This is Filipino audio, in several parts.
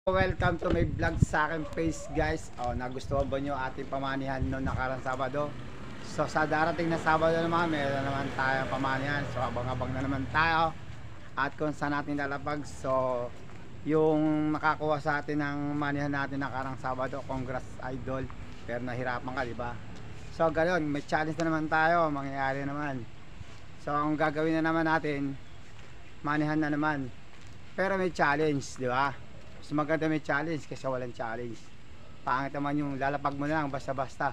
Welcome to my vlog sa aking face, guys. Nagustuhan ba nyo ating pamanihan noong nakarang Sabado? So sa darating na Sabado naman, meron naman tayong pamanihan. So abang-abang na naman tayo at kung saan natin lalapag. So yung nakakuha sa atin ng manihan natin nakarang Sabado, congrats idol. Pero nahirapan ka, diba? So ganoon, may challenge na naman tayo, mangyayari naman. So ang gagawin na naman natin, manihan na naman, pero may challenge, diba? Mas maganda may challenge kaysa walang challenge. Pangit naman yung lalapag mo na lang basta-basta.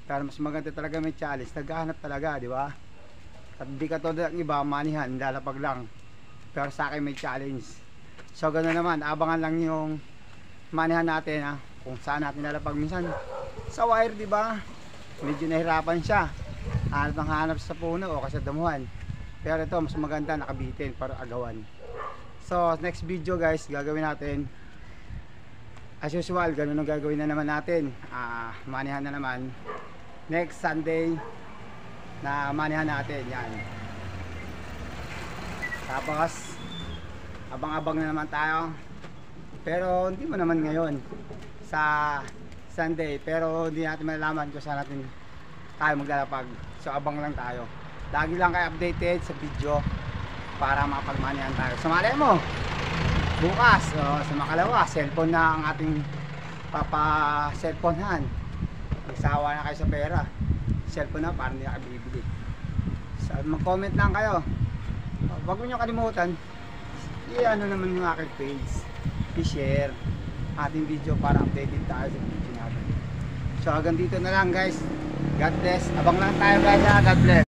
Pero mas maganda talaga may challenge. Naghahanap talaga, di ba? At di ka tulad ng iba, manihan, lalapag lang. Pero sa akin may challenge. So ganoon naman, abangan lang yung manihan natin, ha? Kung saan natin lalapag minsan. Sa wire, di ba? Medyo nahirapan siya. Hanap sa puno o kasi damuhan. Pero ito, mas maganda nakabitin para agawan. So next video, guys, gagawin natin as usual, ganun ang gagawin na naman natin. Manihan na naman next Sunday na manihan natin yan. Tapos abang-abang na naman tayo, pero hindi mo naman ngayon sa Sunday, pero hindi natin malalaman kung saan natin tayo maglalapag. So abang lang tayo, lagi lang kayo updated sa video para makapagmanihan tayo. Sumali mo bukas, sa makalawa, cellphone na ang ating papa-cellphonehan. Nagsawa na kayo sa pera, cellphone na, parang hindi na kayo bibili. So mag-comment lang kayo. Huwag mo nyo kalimutan i-ano naman yung aking page, i-share ating video para updated tayo sa video natin. So hanggang dito na lang, guys. God bless. Abang lang tayo, guys, ha. God bless.